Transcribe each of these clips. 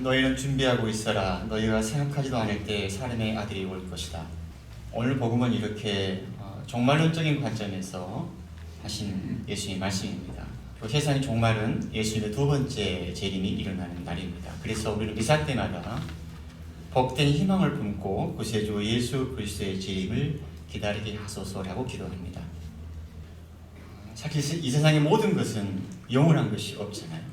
너희는 준비하고 있어라. 너희가 생각하지도 않을 때 사람의 아들이 올 것이다. 오늘 복음은 이렇게 종말론적인 관점에서 하신 예수님의 말씀입니다. 세상의 종말은 예수님의 두 번째 재림이 일어나는 날입니다. 그래서 우리는 미사 때마다 복된 희망을 품고 구세주 예수 그리스도의 재림을 기다리게 하소서라고 기도합니다. 사실 이 세상의 모든 것은 영원한 것이 없잖아요.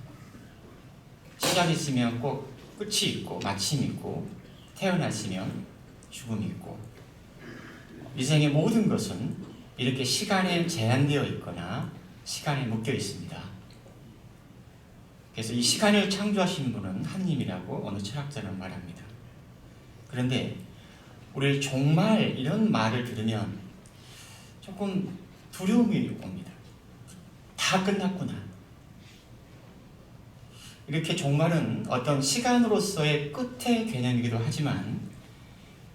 시작이 있으면 꼭 끝이 있고 마침이 있고 태어났으면 죽음이 있고 이 세상의 모든 것은 이렇게 시간에 제한되어 있거나 시간에 묶여 있습니다. 그래서 이 시간을 창조하신 분은 하느님이라고 어느 철학자는 말합니다. 그런데 우리 종말 이런 말을 들으면 조금 두려움이 옵니다. 다 끝났구나. 이렇게 종말은 어떤 시간으로서의 끝의 개념이기도 하지만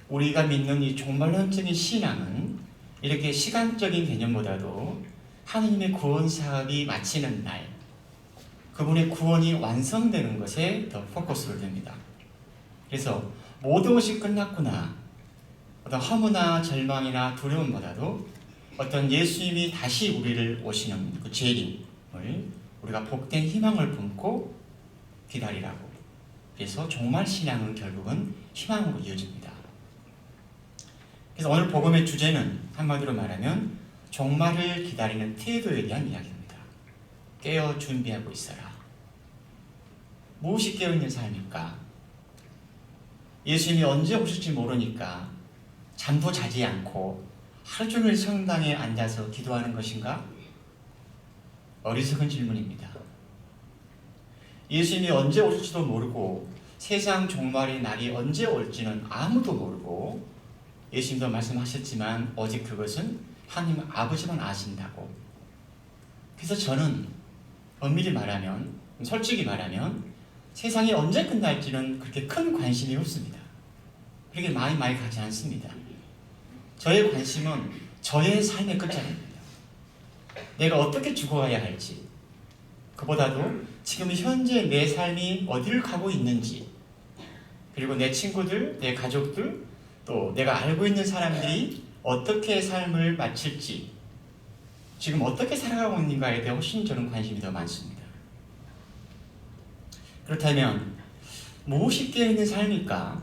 우리가 믿는 이 종말론적인 신앙은 이렇게 시간적인 개념보다도 하느님의 구원 사업이 마치는 날, 그분의 구원이 완성되는 것에 더 포커스를 둡니다. 그래서 모든 것이 끝났구나, 어떤 허무나 절망이나 두려움보다도 어떤 예수님이 다시 우리를 오시는 그 재림을 우리가 복된 희망을 품고 기다리라고. 그래서 종말 신앙은 결국은 희망으로 이어집니다. 그래서 오늘 복음의 주제는 한마디로 말하면 종말을 기다리는 태도에 대한 이야기입니다. 깨어 준비하고 있어라. 무엇이 깨어있는 삶일까? 예수님이 언제 오실지 모르니까 잠도 자지 않고 하루 종일 성당에 앉아서 기도하는 것인가? 어리석은 질문입니다. 예수님이 언제 오실지도 모르고 세상 종말의 날이 언제 올지는 아무도 모르고 예수님도 말씀하셨지만 오직 그것은 하나님 아버지만 아신다고. 그래서 저는 엄밀히 말하면, 솔직히 말하면 세상이 언제 끝날지는 그렇게 큰 관심이 없습니다. 그렇게 많이 가지 않습니다. 저의 관심은 저의 삶의 끝자리입니다. 내가 어떻게 죽어가야 할지, 그보다도 지금 현재 내 삶이 어디를 가고 있는지, 그리고 내 친구들, 내 가족들, 또 내가 알고 있는 사람들이 어떻게 삶을 마칠지, 지금 어떻게 살아가고 있는가에 대해 훨씬 저는 관심이 더 많습니다. 그렇다면 무엇이 깨어있는 삶일까?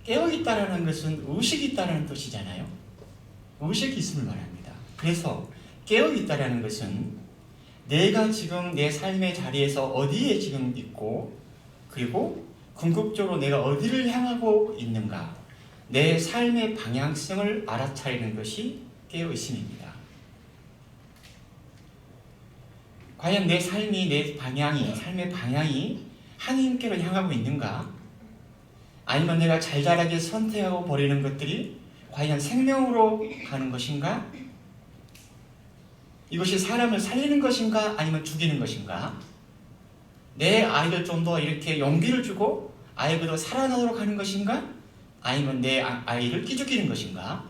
깨어있다라는 것은 의식이 있다라는 뜻이잖아요. 의식이 있음을 말합니다. 그래서 깨어있다라는 것은 내가 지금 내 삶의 자리에서 어디에 지금 있고, 그리고 궁극적으로 내가 어디를 향하고 있는가, 내 삶의 방향성을 알아차리는 것이 깨어있음입니다. 과연 내 삶이, 삶의 방향이 하나님께로 향하고 있는가? 아니면 내가 잘잘하게 선택하고 버리는 것들이 과연 생명으로 가는 것인가? 이것이 사람을 살리는 것인가? 아니면 죽이는 것인가? 내 아이들 좀 더 이렇게 용기를 주고 아이들도 살아나도록 하는 것인가? 아니면 내 아이를 기죽이는 것인가?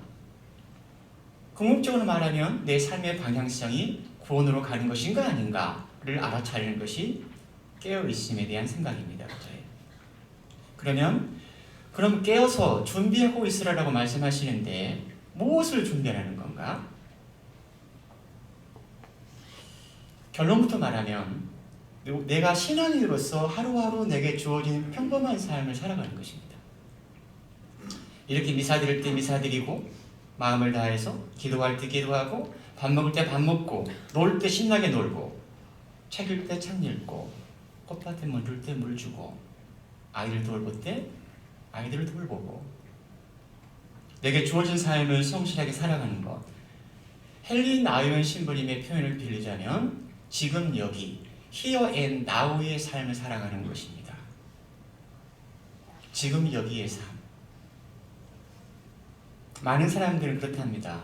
궁극적으로 말하면 내 삶의 방향성이 구원으로 가는 것인가 아닌가를 알아차리는 것이 깨어있음에 대한 생각입니다. 그럼 깨어서 준비하고 있으라고 말씀하시는데 무엇을 준비하라는 건가? 결론부터 말하면 내가 신앙인으로서 하루하루 내게 주어진 평범한 삶을 살아가는 것입니다. 이렇게 미사 드릴 때 미사 드리고, 마음을 다해서 기도할 때 기도하고, 밥 먹을 때 밥 먹고, 놀 때 신나게 놀고, 책 읽을 때 책 읽고, 꽃밭에 물 줄 때 물 주고, 아이를 돌볼 때 아이들을 돌보고, 내게 주어진 삶을 성실하게 살아가는 것. 헬린 아이언 신부님의 표현을 빌리자면 지금 여기 Here and Now의 삶을 살아가는 것입니다. 지금 여기의 삶. 많은 사람들은 그렇답니다.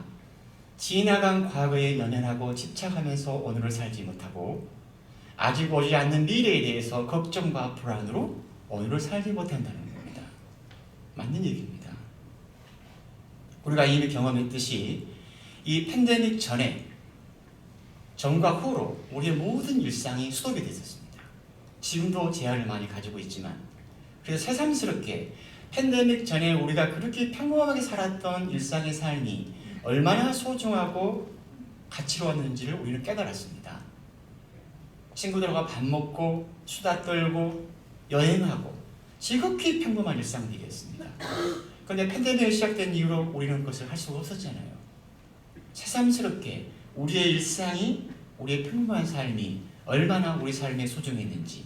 지나간 과거에 연연하고 집착하면서 오늘을 살지 못하고 아직 오지 않는 미래에 대해서 걱정과 불안으로 오늘을 살지 못한다는 겁니다. 맞는 얘기입니다. 우리가 이미 경험했듯이 이 팬데믹 전과 후로 우리의 모든 일상이 수독이 됐었습니다. 지금도 제한을 많이 가지고 있지만, 그래서 새삼스럽게 팬데믹 전에 우리가 그렇게 평범하게 살았던 일상의 삶이 얼마나 소중하고 가치로웠는지를 우리는 깨달았습니다. 친구들과 밥 먹고 수다 떨고 여행하고 지극히 평범한 일상들이었습니다. 그런데 팬데믹이 시작된 이후로 우리는 그것을 할 수가 없었잖아요. 새삼스럽게 우리의 일상이, 우리의 평범한 삶이 얼마나 우리 삶에 소중했는지,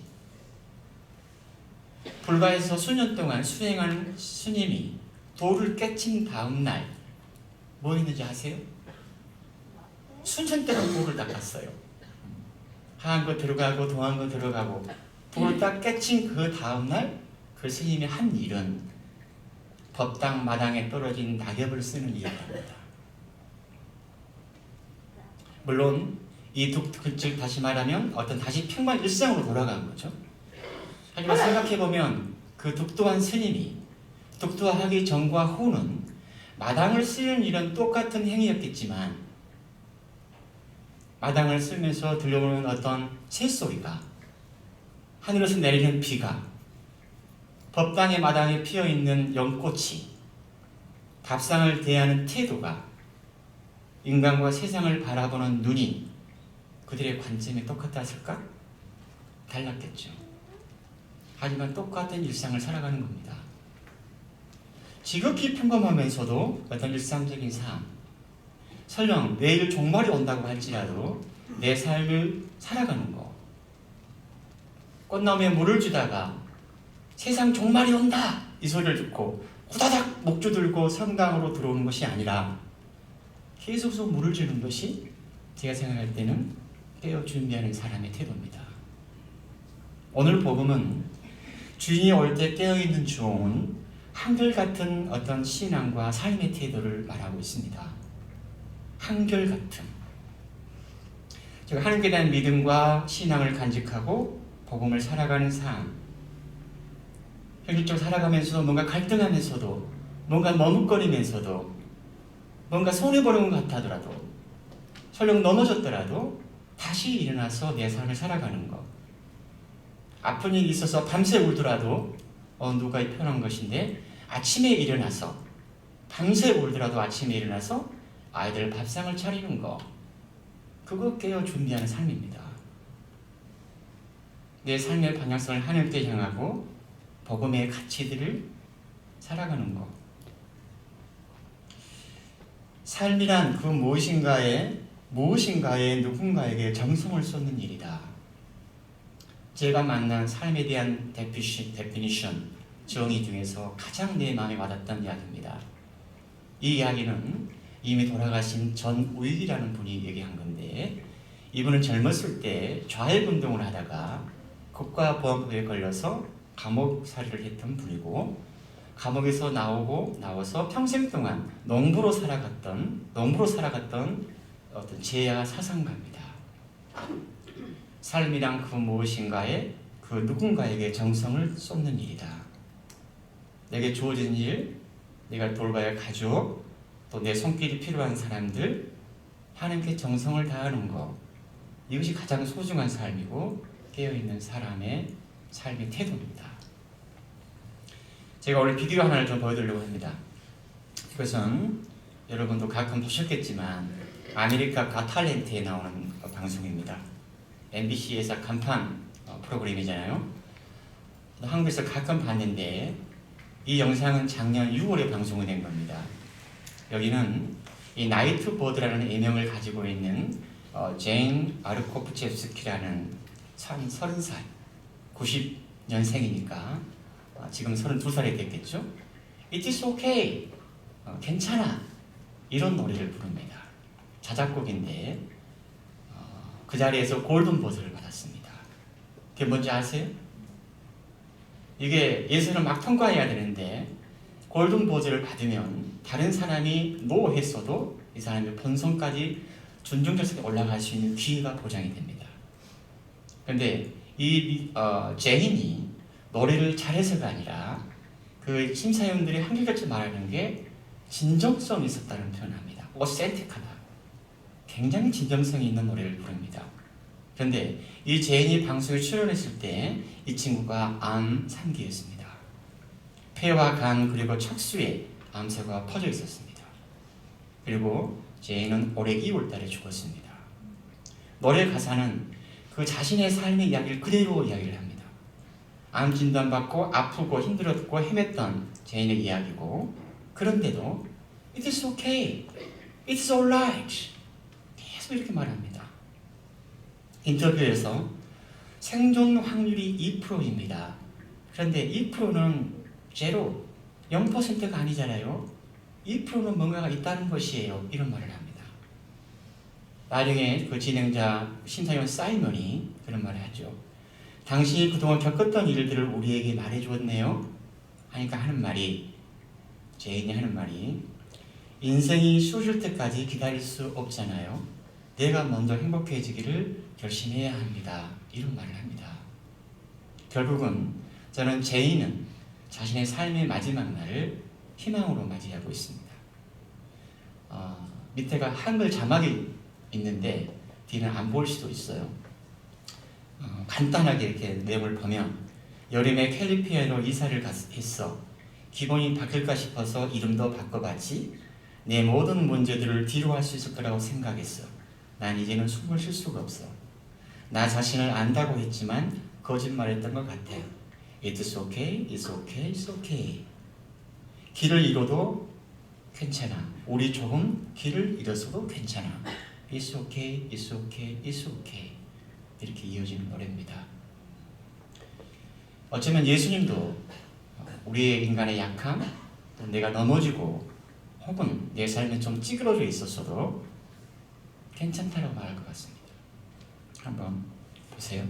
불가에서 수년 동안 수행한 스님이 돌을 깨친 다음 날 뭐 했는지 아세요? 수천 대로 돌을 닦았어요. 하한 거 들어가고 동한 거 들어가고 돌을 딱 깨친 그 다음 날 그 스님이 한 일은 법당 마당에 떨어진 낙엽을 쓰는 일이었답니다. 물론 이 즉 다시 말하면 어떤 다시 평범한 일상으로 돌아간 거죠. 하지만 생각해보면 그 독도한 스님이 독도하기 전과 후는 마당을 쓰는 일은 똑같은 행위였겠지만, 마당을 쓰면서 들려오는 어떤 새소리가, 하늘에서 내리는 비가, 법당의 마당에 피어있는 연꽃이, 밥상을 대하는 태도가, 인간과 세상을 바라보는 눈이 그들의 관점이 똑같았을까? 달랐겠죠. 하지만 똑같은 일상을 살아가는 겁니다. 지극히 평범하면서도 어떤 일상적인 삶, 설령 내일 종말이 온다고 할지라도 내 삶을 살아가는 거, 꽃나무에 물을 주다가 세상 종말이 온다 이 소리를 듣고 후다닥 목주 들고 성당으로 들어오는 것이 아니라 계속해서 물을 주는 것이 제가 생각할 때는 깨어 준비하는 사람의 태도입니다. 오늘 복음은 주인이 올 때 깨어있는 종은 한결같은 어떤 신앙과 삶의 태도를 말하고 있습니다. 한결같은. 즉 하나님께 대한 믿음과 신앙을 간직하고 복음을 살아가는 삶, 현실적으로 살아가면서도 뭔가 갈등하면서도 뭔가 머뭇거리면서도 뭔가 손해보는 것 같아더라도 설령 넘어졌더라도 다시 일어나서 내 삶을 살아가는 것. 아픈 일이 있어서 밤새 울더라도 누가 편한 것인데 아침에 일어나서 밤새 울더라도 아침에 일어나서 아이들 밥상을 차리는 것. 그거 깨어 준비하는 삶입니다. 내 삶의 방향성을 하나님께 향하고 복음의 가치들을 살아가는 것. 삶이란 그 무엇인가에 누군가에게 정성을 쏟는 일이다. 제가 만난 삶에 대한 데피니션, 정의 중에서 가장 내 마음에 와닿던 이야기입니다. 이 이야기는 이미 돌아가신 전우익이라는 분이 얘기한 건데, 이분은 젊었을 때 좌익운동을 하다가 국가보안법에 걸려서 감옥살이를 했던 분이고, 감옥에서 나와서 평생 동안 농부로 살아갔던 어떤 제야 사상가입니다. 삶이란 그 무엇인가에 그 누군가에게 정성을 쏟는 일이다. 내게 주어진 일, 내가 돌봐야 할 가족, 또 내 손길이 필요한 사람들, 하나님께 정성을 다하는 것, 이것이 가장 소중한 삶이고 깨어있는 사람의 삶의 태도입니다. 제가 오늘 비디오 하나를 좀 보여드리려고 합니다. 이것은 여러분도 가끔 보셨겠지만 아메리카 가 탤런트에 나오는 방송입니다. MBC에서 간판 프로그램이잖아요. 한국에서 가끔 봤는데 이 영상은 작년 6월에 방송이 된 겁니다. 여기는 이 나이트보드라는 애명을 가지고 있는 제인 아르코프체프스키라는 30살, 90년생이니까 지금 32살이 됐겠죠? It is okay. 괜찮아. 이런 노래를 부릅니다. 자작곡인데 그 자리에서 골든보드를 받았습니다. 그게 뭔지 아세요? 이게 예선을 막 통과해야 되는데 골든보드를 받으면 다른 사람이 노 했어도 이 사람의 본선까지 준중결승에 올라갈 수 있는 기회가 보장이 됩니다. 그런데 이 제인이 노래를 잘해서가 아니라 그 심사위원들이 한결같이 말하는 게 진정성이 있었다는 표현을 합니다. 어센틱하다. 굉장히 진정성이 있는 노래를 부릅니다. 그런데 이 제인이 방송에 출연했을 때 이 친구가 암 3기였습니다. 폐와 간 그리고 척수에 암세가 퍼져 있었습니다. 그리고 제인은 올해 2월 달에 죽었습니다. 노래 가사는 그 자신의 삶의 이야기를 그대로 이야기를 합니다. 암 진단받고 아프고 힘들었고 헤맸던 제인의 이야기고, 그런데도 It is okay, It's alright 계속 이렇게 말합니다. 인터뷰에서 생존 확률이 2%입니다. 그런데 2%는 제로, 0%가 아니잖아요. 2%는 뭔가가 있다는 것이에요. 이런 말을 합니다. 나중에 그 진행자 심사위원 사이먼이 그런 말을 하죠. 당신이 그동안 겪었던 일들을 우리에게 말해주었네요. 하니까 하는 말이, 제인이 하는 말이, 인생이 쉬워질 때까지 기다릴 수 없잖아요. 내가 먼저 행복해지기를 결심해야 합니다. 이런 말을 합니다. 결국은 저는 제인은 자신의 삶의 마지막 날을 희망으로 맞이하고 있습니다. 밑에가 한글 자막이 있는데 뒤는 안 보일 수도 있어요. 간단하게 이렇게 내용을 보면, 여름에 캘리포니아로 이사를 했어. 기분이 바뀔까 싶어서 이름도 바꿔봤지. 내 모든 문제들을 뒤로 할 수 있을 거라고 생각했어. 난 이제는 숨을 쉴 수가 없어. 나 자신을 안다고 했지만 거짓말했던 것 같아. It's okay, it's okay, it's okay. 길을 잃어도 괜찮아. 우리 조금 길을 잃어서도 괜찮아. It's okay, it's okay, it's okay. 이렇게 이어지는 노래입니다. 어쩌면 예수님도 우리의 인간의 약함, 또 내가 넘어지고 혹은 내 삶에 좀 찌그러져 있었어도 괜찮다라고 말할 것 같습니다. 한번 보세요.